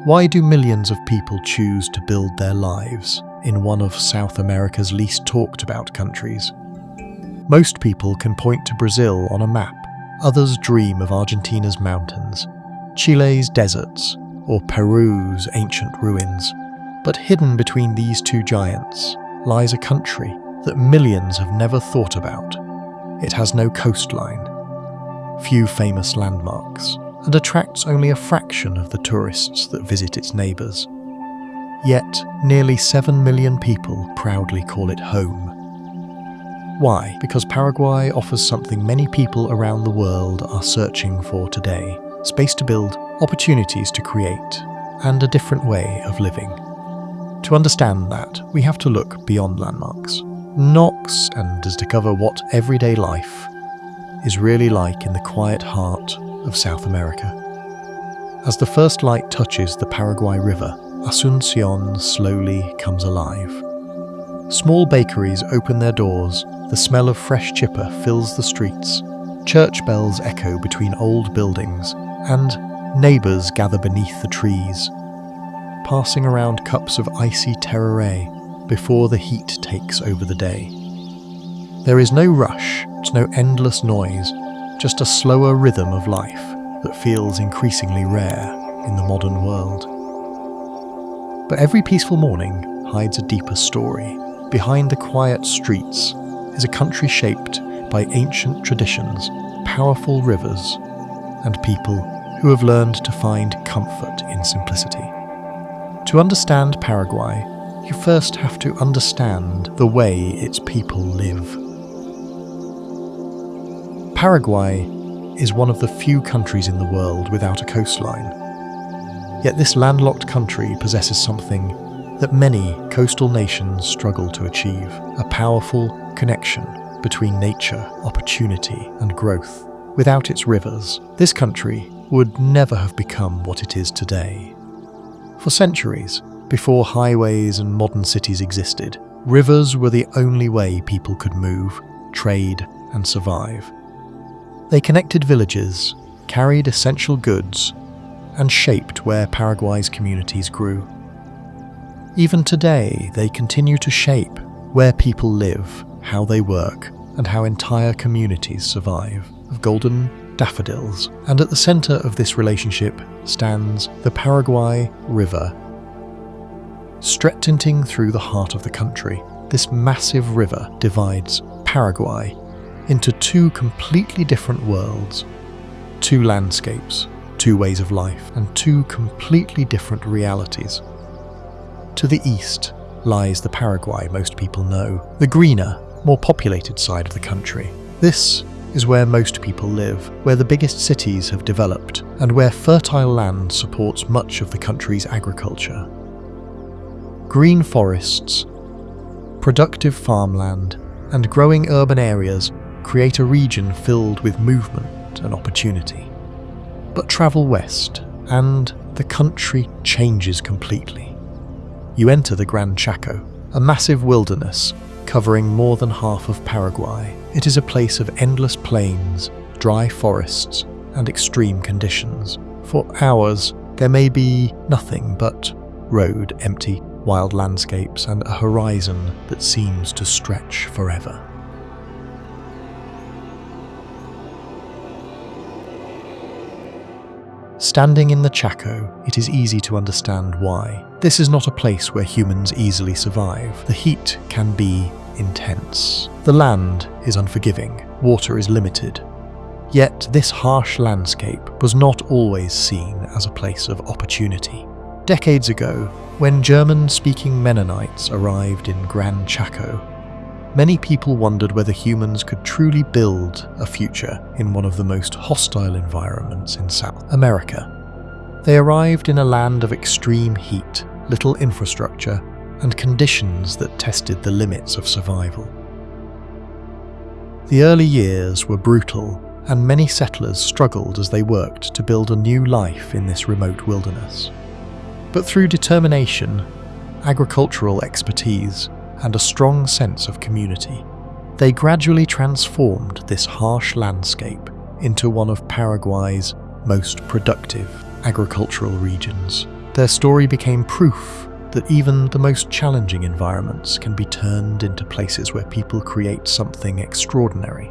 Why do millions of people choose to build their lives in one of South America's least talked about countries? Most people can point to Brazil on a map. Others dream of Argentina's mountains, Chile's deserts, or Peru's ancient ruins. But hidden between these two giants lies a country that millions have never thought about. It has no coastline, few famous landmarks, and attracts only a fraction of the tourists that visit its neighbours. Yet, nearly 7 million people proudly call it home. Why? Because Paraguay offers something many people around the world are searching for today: space to build, opportunities to create, and a different way of living. To understand that, we have to look beyond landmarks, knocks, and discover what everyday life is really like in the quiet heart of South America. As the first light touches the Paraguay River, Asunción slowly comes alive. Small bakeries open their doors, the smell of fresh chipper fills the streets, church bells echo between old buildings, and neighbours gather beneath the trees, passing around cups of icy tereré before the heat takes over the day. There is no rush, no endless noise, just a slower rhythm of life that feels increasingly rare in the modern world. But every peaceful morning hides a deeper story. Behind the quiet streets is a country shaped by ancient traditions, powerful rivers, and people who have learned to find comfort in simplicity. To understand Paraguay, you first have to understand the way its people live. Paraguay is one of the few countries in the world without a coastline. Yet this landlocked country possesses something that many coastal nations struggle to achieve: a powerful connection between nature, opportunity, and growth. Without its rivers, this country would never have become what it is today. For centuries, before highways and modern cities existed, rivers were the only way people could move, trade, and survive. They connected villages, carried essential goods, and shaped where Paraguay's communities grew. Even today, they continue to shape where people live, how they work, and how entire communities survive. Of golden daffodils, and at the centre of this relationship stands the Paraguay River. Stretching through the heart of the country, this massive river divides Paraguay into two completely different worlds, two landscapes, two ways of life, and two completely different realities. To the east lies the Paraguay most people know, the greener, more populated side of the country. This is where most people live, where the biggest cities have developed, and where fertile land supports much of the country's agriculture. Green forests, productive farmland, and growing urban areas create a region filled with movement and opportunity. But travel west, and the country changes completely. You enter the Gran Chaco, a massive wilderness covering more than half of Paraguay. It is a place of endless plains, dry forests, and extreme conditions. For hours, there may be nothing but road, empty, wild landscapes, and a horizon that seems to stretch forever. Standing in the Chaco, it is easy to understand why. This is not a place where humans easily survive. The heat can be intense. The land is unforgiving. Water is limited. Yet this harsh landscape was not always seen as a place of opportunity. Decades ago, when German-speaking Mennonites arrived in Gran Chaco, many people wondered whether humans could truly build a future in one of the most hostile environments in South America. They arrived in a land of extreme heat, little infrastructure, and conditions that tested the limits of survival. The early years were brutal, and many settlers struggled as they worked to build a new life in this remote wilderness. But through determination, agricultural expertise, and a strong sense of community, they gradually transformed this harsh landscape into one of Paraguay's most productive agricultural regions. Their story became proof that even the most challenging environments can be turned into places where people create something extraordinary.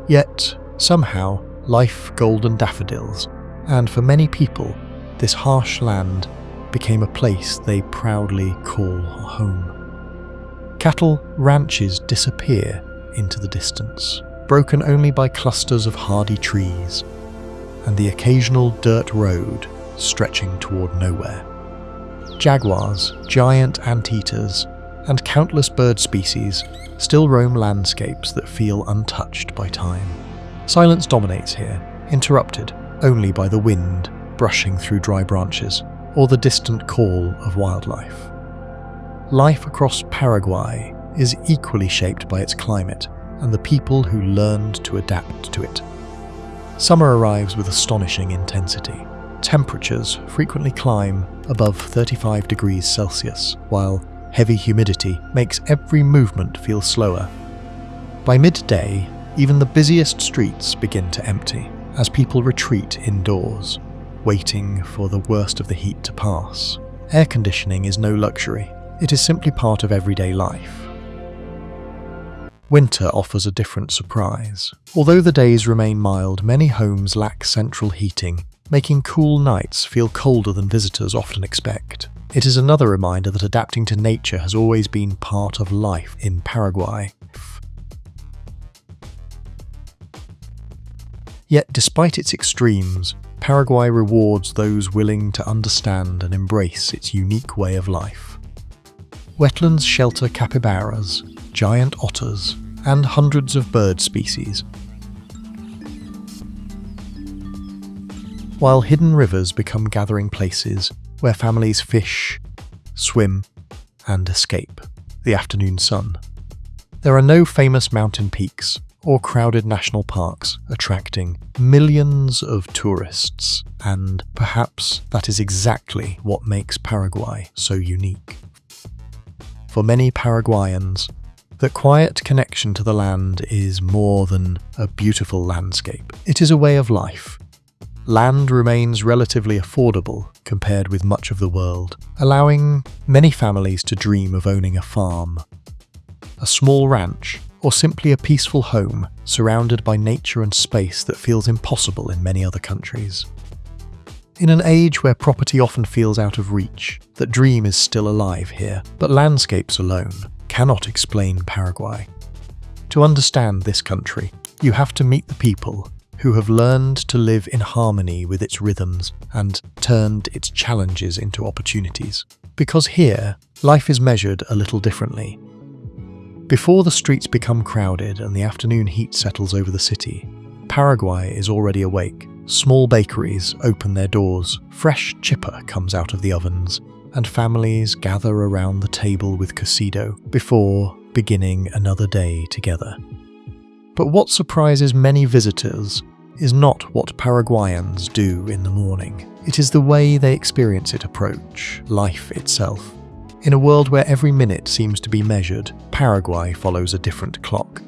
Yet, somehow, life golden daffodils, and for many people, this harsh land became a place they proudly call home. Cattle ranches disappear into the distance, broken only by clusters of hardy trees, and the occasional dirt road stretching toward nowhere. Jaguars, giant anteaters, and countless bird species still roam landscapes that feel untouched by time. Silence dominates here, interrupted only by the wind brushing through dry branches or the distant call of wildlife. Life across Paraguay is equally shaped by its climate and the people who learned to adapt to it. Summer arrives with astonishing intensity. Temperatures frequently climb above 35 degrees Celsius, while heavy humidity makes every movement feel slower. By midday, even the busiest streets begin to empty as people retreat indoors, waiting for the worst of the heat to pass. Air conditioning is no luxury. It is simply part of everyday life. Winter offers a different surprise. Although the days remain mild, many homes lack central heating, making cool nights feel colder than visitors often expect. It is another reminder that adapting to nature has always been part of life in Paraguay. Yet, despite its extremes, Paraguay rewards those willing to understand and embrace its unique way of life. Wetlands shelter capybaras, giant otters, and hundreds of bird species, while hidden rivers become gathering places where families fish, swim, and escape the afternoon sun. There are no famous mountain peaks or crowded national parks attracting millions of tourists, and perhaps that is exactly what makes Paraguay so unique. For many Paraguayans, the quiet connection to the land is more than a beautiful landscape. It is a way of life. Land remains relatively affordable compared with much of the world, allowing many families to dream of owning a farm, a small ranch, or simply a peaceful home surrounded by nature and space that feels impossible in many other countries. In an age where property often feels out of reach, that dream is still alive here, but landscapes alone cannot explain Paraguay. To understand this country, you have to meet the people who have learned to live in harmony with its rhythms and turned its challenges into opportunities. Because here, life is measured a little differently. Before the streets become crowded and the afternoon heat settles over the city, Paraguay is already awake. Small bakeries open their doors, fresh chippa comes out of the ovens, and families gather around the table with cocido before beginning another day together. But what surprises many visitors is not what Paraguayans do in the morning. It is the way they experience it approach life itself. In a world where every minute seems to be measured, Paraguay follows a different clock.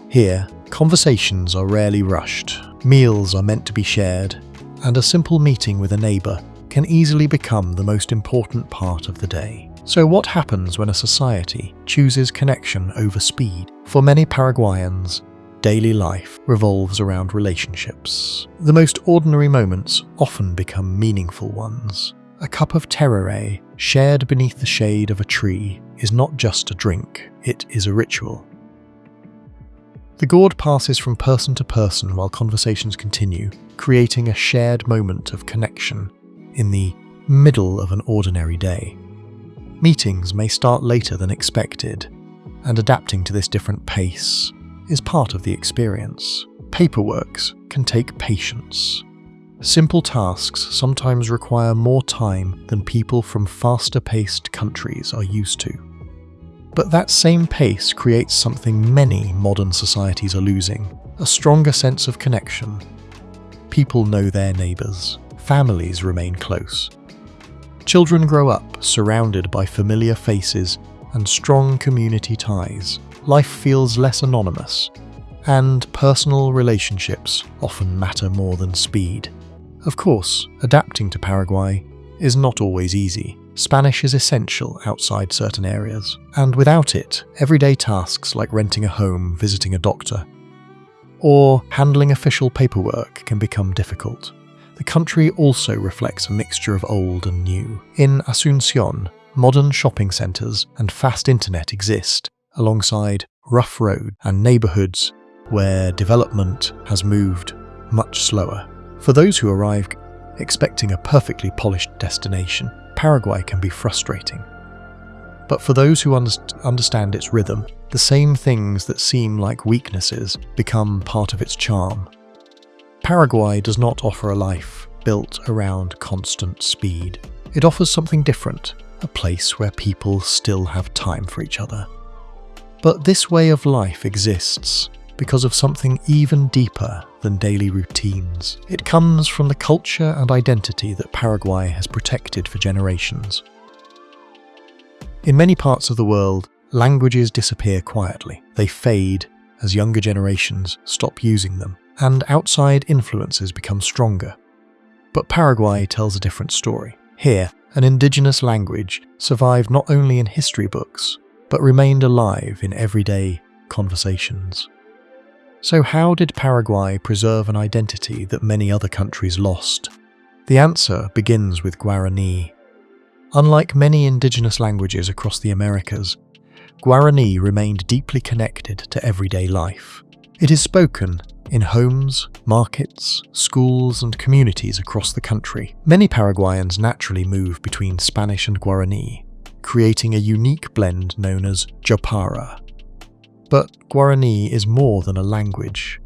Here, conversations are rarely rushed, meals are meant to be shared, and a simple meeting with a neighbour can easily become the most important part of the day. So what happens when a society chooses connection over speed? For many Paraguayans, daily life revolves around relationships. The most ordinary moments often become meaningful ones. A cup of tereré shared beneath the shade of a tree is not just a drink, it is a ritual. The gourd passes from person to person while conversations continue, creating a shared moment of connection in the middle of an ordinary day. Meetings may start later than expected, and adapting to this different pace is part of the experience. Paperwork can take patience. Simple tasks sometimes require more time than people from faster-paced countries are used to. But that same pace creates something many modern societies are losing: a stronger sense of connection. People know their neighbours. Families remain close. Children grow up surrounded by familiar faces and strong community ties. Life feels less anonymous, and personal relationships often matter more than speed. Of course, adapting to Paraguay is not always easy. Spanish is essential outside certain areas, and without it, everyday tasks like renting a home, visiting a doctor, or handling official paperwork can become difficult. The country also reflects a mixture of old and new. In Asunción, modern shopping centres and fast internet exist, alongside rough roads and neighbourhoods where development has moved much slower. For those who arrive expecting a perfectly polished destination, Paraguay can be frustrating. But for those who understand its rhythm, the same things that seem like weaknesses become part of its charm. Paraguay does not offer a life built around constant speed. It offers something different, a place where people still have time for each other. But this way of life exists because of something even deeper than daily routines. It comes from the culture and identity that Paraguay has protected for generations. In many parts of the world, languages disappear quietly. They fade as younger generations stop using them, and outside influences become stronger. But Paraguay tells a different story. Here, an indigenous language survived not only in history books, but remained alive in everyday conversations. So how did Paraguay preserve an identity that many other countries lost? The answer begins with Guarani. Unlike many indigenous languages across the Americas, Guarani remained deeply connected to everyday life. It is spoken in homes, markets, schools, and communities across the country. Many Paraguayans naturally move between Spanish and Guarani, creating a unique blend known as Jopara. But Guarani is more than a language.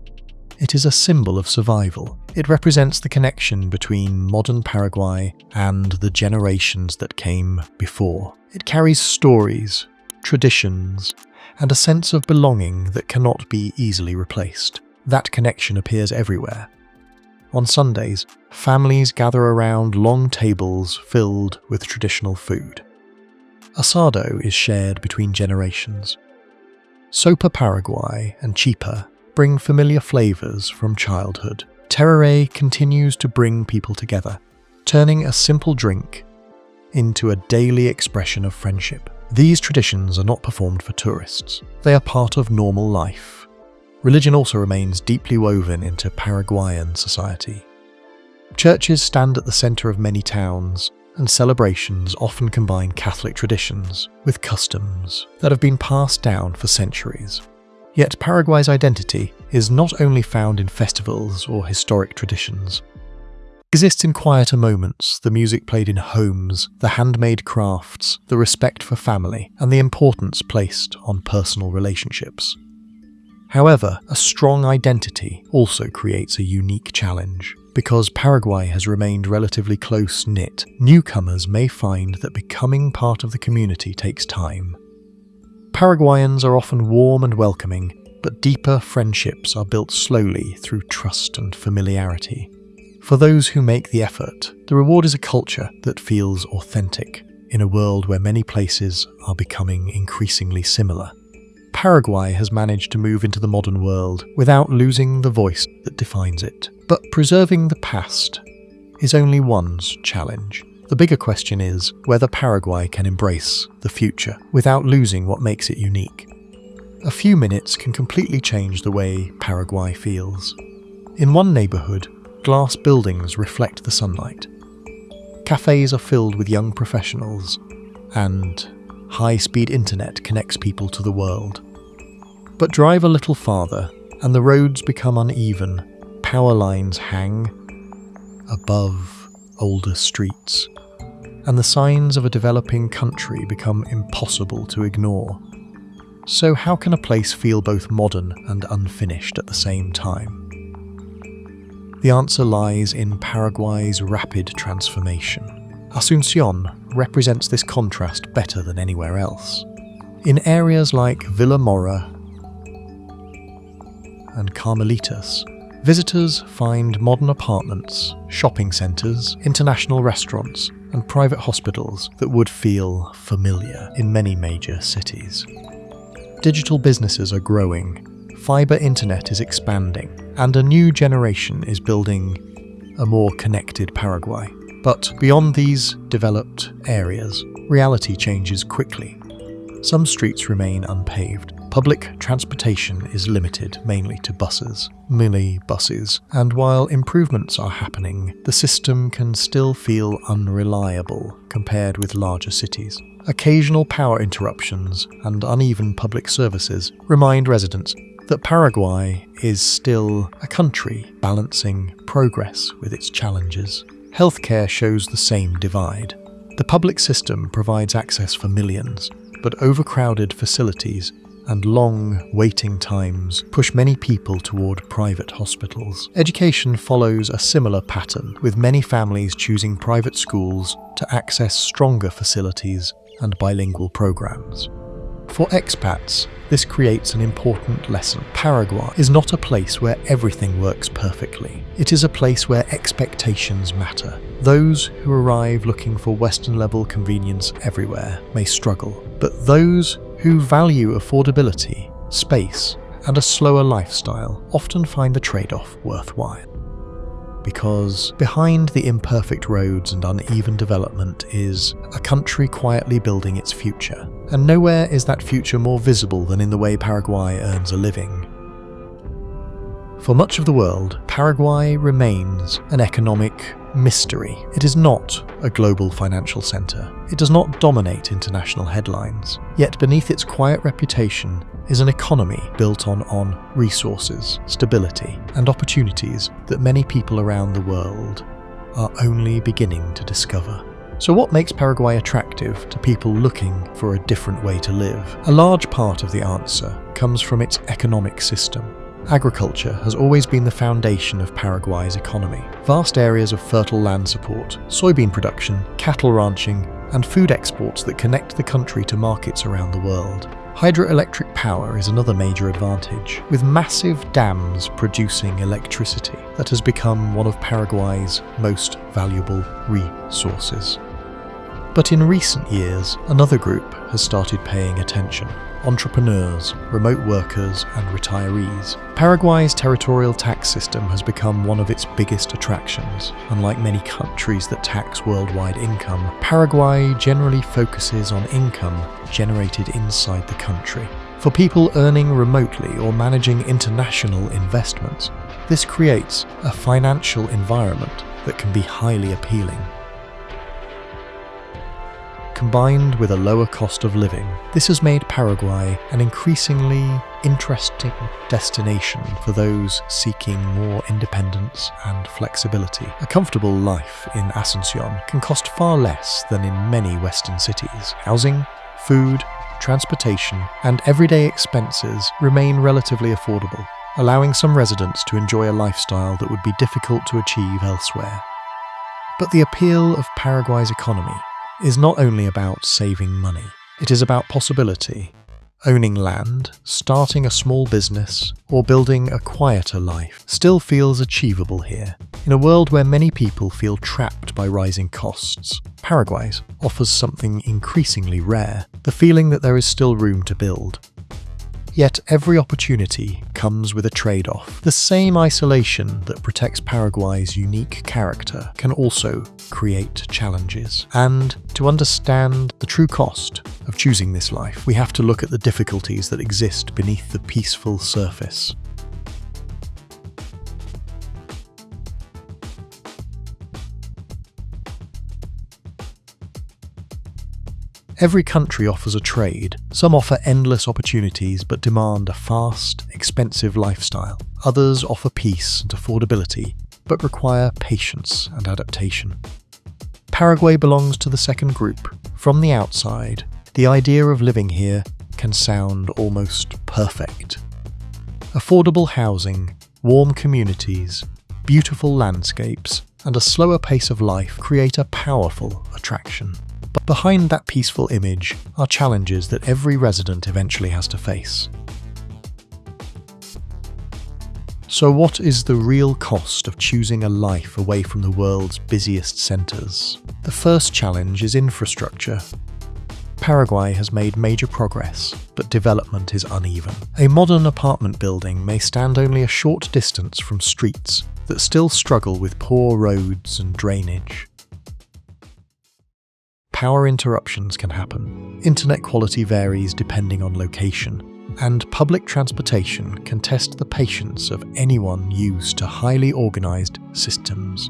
It is a symbol of survival. It represents the connection between modern Paraguay and the generations that came before. It carries stories, traditions, and a sense of belonging that cannot be easily replaced. That connection appears everywhere. On Sundays, families gather around long tables filled with traditional food. Asado is shared between generations. Sopa Paraguay and chipa bring familiar flavours from childhood. Tereré continues to bring people together, turning a simple drink into a daily expression of friendship. These traditions are not performed for tourists. They are part of normal life. Religion also remains deeply woven into Paraguayan society. Churches stand at the centre of many towns, and celebrations often combine Catholic traditions with customs that have been passed down for centuries. Yet Paraguay's identity is not only found in festivals or historic traditions. It exists in quieter moments, the music played in homes, the handmade crafts, the respect for family, and the importance placed on personal relationships. However, a strong identity also creates a unique challenge. Because Paraguay has remained relatively close-knit, newcomers may find that becoming part of the community takes time. Paraguayans are often warm and welcoming, but deeper friendships are built slowly through trust and familiarity. For those who make the effort, the reward is a culture that feels authentic, in a world where many places are becoming increasingly similar. Paraguay has managed to move into the modern world without losing the voice that defines it. But preserving the past is only one's challenge. The bigger question is whether Paraguay can embrace the future without losing what makes it unique. A few minutes can completely change the way Paraguay feels. In one neighbourhood, glass buildings reflect the sunlight. Cafes are filled with young professionals, and high-speed internet connects people to the world. But drive a little farther, and the roads become uneven. Power lines hang above older streets, and the signs of a developing country become impossible to ignore. So how can a place feel both modern and unfinished at the same time? The answer lies in Paraguay's rapid transformation. Asunción represents this contrast better than anywhere else. In areas like Villa Mora and Carmelitas, visitors find modern apartments, shopping centres, international restaurants, and private hospitals that would feel familiar in many major cities. Digital businesses are growing, fibre internet is expanding, and a new generation is building a more connected Paraguay. But beyond these developed areas, reality changes quickly. Some streets remain unpaved. Public transportation is limited mainly to buses, mini-buses, and while improvements are happening, the system can still feel unreliable compared with larger cities. Occasional power interruptions and uneven public services remind residents that Paraguay is still a country balancing progress with its challenges. Healthcare shows the same divide. The public system provides access for millions, but overcrowded facilities and long waiting times push many people toward private hospitals. Education follows a similar pattern, with many families choosing private schools to access stronger facilities and bilingual programs. For expats, this creates an important lesson. Paraguay is not a place where everything works perfectly. It is a place where expectations matter. Those who arrive looking for Western-level convenience everywhere may struggle, but those who value affordability, space, and a slower lifestyle often find the trade-off worthwhile. Because behind the imperfect roads and uneven development is a country quietly building its future, and nowhere is that future more visible than in the way Paraguay earns a living. For much of the world, Paraguay remains an economic mystery. It is not a global financial centre. It does not dominate international headlines. Yet beneath its quiet reputation is an economy built on resources, stability, and opportunities that many people around the world are only beginning to discover. So what makes Paraguay attractive to people looking for a different way to live? A large part of the answer comes from its economic system. Agriculture has always been the foundation of Paraguay's economy. Vast areas of fertile land support, soybean production, cattle ranching, and food exports that connect the country to markets around the world. Hydroelectric power is another major advantage, with massive dams producing electricity that has become one of Paraguay's most valuable resources. But in recent years, another group has started paying attention: entrepreneurs, remote workers, and retirees. Paraguay's territorial tax system has become one of its biggest attractions. Unlike many countries that tax worldwide income, Paraguay generally focuses on income generated inside the country. For people earning remotely or managing international investments, this creates a financial environment that can be highly appealing. Combined with a lower cost of living, this has made Paraguay an increasingly interesting destination for those seeking more independence and flexibility. A comfortable life in Asunción can cost far less than in many Western cities. Housing, food, transportation, and everyday expenses remain relatively affordable, allowing some residents to enjoy a lifestyle that would be difficult to achieve elsewhere. But the appeal of Paraguay's economy is not only about saving money. It is about possibility. Owning land, starting a small business, or building a quieter life still feels achievable here. In a world where many people feel trapped by rising costs, Paraguay offers something increasingly rare: the feeling that there is still room to build. Yet every opportunity comes with a trade-off. The same isolation that protects Paraguay's unique character can also create challenges. And to understand the true cost of choosing this life, we have to look at the difficulties that exist beneath the peaceful surface. Every country offers a trade. Some offer endless opportunities but demand a fast, expensive lifestyle. Others offer peace and affordability but require patience and adaptation. Paraguay belongs to the second group. From the outside, the idea of living here can sound almost perfect. Affordable housing, warm communities, beautiful landscapes, and a slower pace of life create a powerful attraction. But behind that peaceful image are challenges that every resident eventually has to face. So what is the real cost of choosing a life away from the world's busiest centres? The first challenge is infrastructure. Paraguay has made major progress, but development is uneven. A modern apartment building may stand only a short distance from streets that still struggle with poor roads and drainage. Power interruptions can happen. Internet quality varies depending on location, and public transportation can test the patience of anyone used to highly organized systems.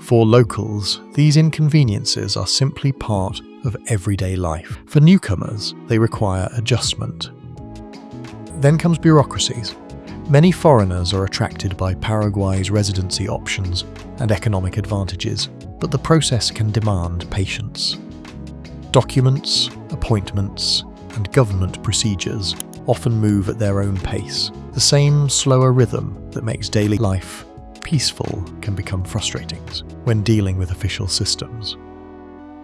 For locals, these inconveniences are simply part of everyday life. For newcomers, they require adjustment. Then comes bureaucracies. Many foreigners are attracted by Paraguay's residency options and economic advantages, but the process can demand patience. Documents, appointments, and government procedures often move at their own pace. The same slower rhythm that makes daily life peaceful can become frustrating when dealing with official systems.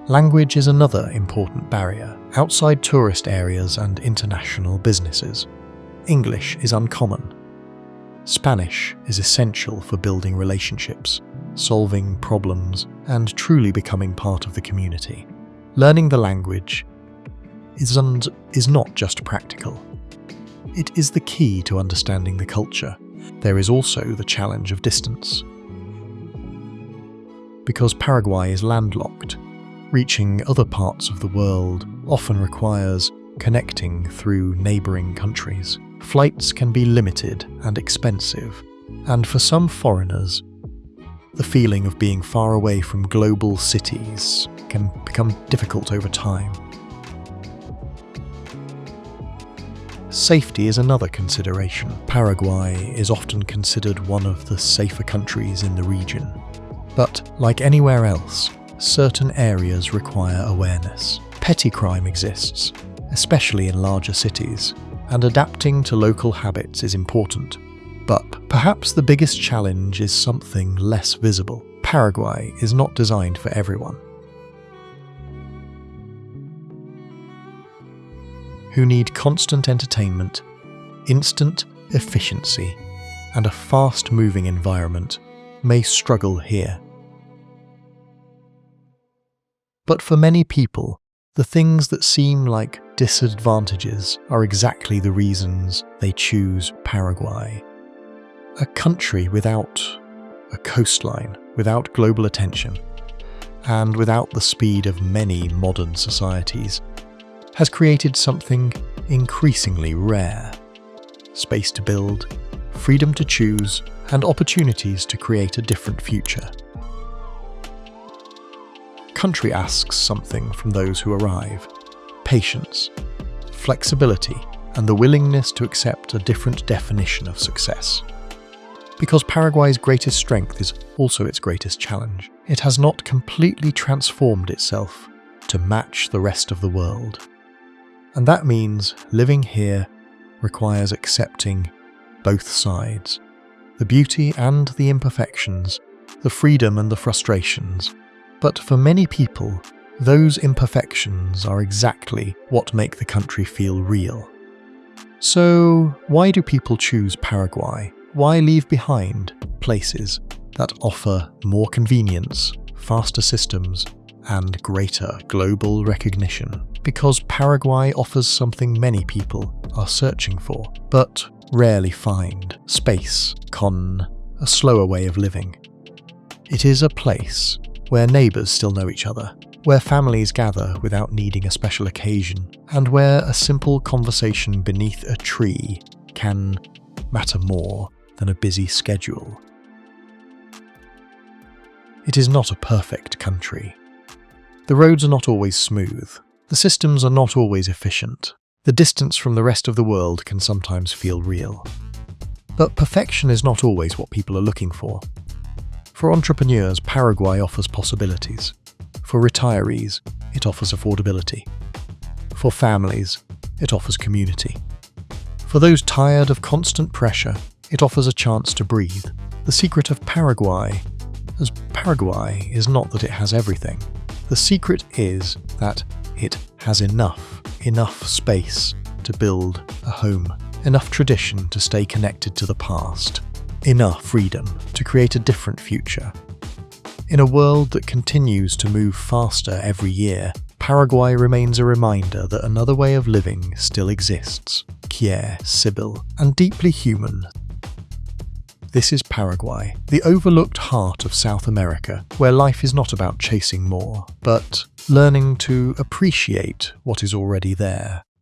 Language is another important barrier. Outside tourist areas and international businesses, English is uncommon. Spanish is essential for building relationships, solving problems, and truly becoming part of the community. Learning the language is not just practical. It is the key to understanding the culture. There is also the challenge of distance. Because Paraguay is landlocked, reaching other parts of the world often requires connecting through neighbouring countries. Flights can be limited and expensive, and for some foreigners, the feeling of being far away from global cities can become difficult over time. Safety is another consideration. Paraguay is often considered one of the safer countries in the region. But, like anywhere else, certain areas require awareness. Petty crime exists, especially in larger cities, and adapting to local habits is important. But perhaps the biggest challenge is something less visible. Paraguay is not designed for everyone. Who need constant entertainment, instant efficiency, and a fast-moving environment may struggle here. But for many people, the things that seem like disadvantages are exactly the reasons they choose Paraguay. A country without a coastline, without global attention, and without the speed of many modern societies, has created something increasingly rare. Space to build, freedom to choose, and opportunities to create a different future. Country asks something from those who arrive: patience, flexibility, and the willingness to accept a different definition of success. Because Paraguay's greatest strength is also its greatest challenge, it has not completely transformed itself to match the rest of the world. And that means living here requires accepting both sides, the beauty and the imperfections, the freedom and the frustrations. But for many people, those imperfections are exactly what make the country feel real. So, why do people choose Paraguay? Why leave behind places that offer more convenience, faster systems, and greater global recognition? Because Paraguay offers something many people are searching for, but rarely find: space, a slower way of living. It is a place where neighbours still know each other, where families gather without needing a special occasion, and where a simple conversation beneath a tree can matter more than a busy schedule. It is not a perfect country. The roads are not always smooth. The systems are not always efficient. The distance from the rest of the world can sometimes feel real. But perfection is not always what people are looking for. For entrepreneurs, Paraguay offers possibilities. For retirees, it offers affordability. For families, it offers community. For those tired of constant pressure, it offers a chance to breathe. The secret of Paraguay is not that it has everything. The secret is that it has enough space to build a home, enough tradition to stay connected to the past, enough freedom to create a different future. In a world that continues to move faster every year, Paraguay remains a reminder that another way of living still exists, quiet, civil, and deeply human. This is Paraguay, the overlooked heart of South America, where life is not about chasing more, but learning to appreciate what is already there.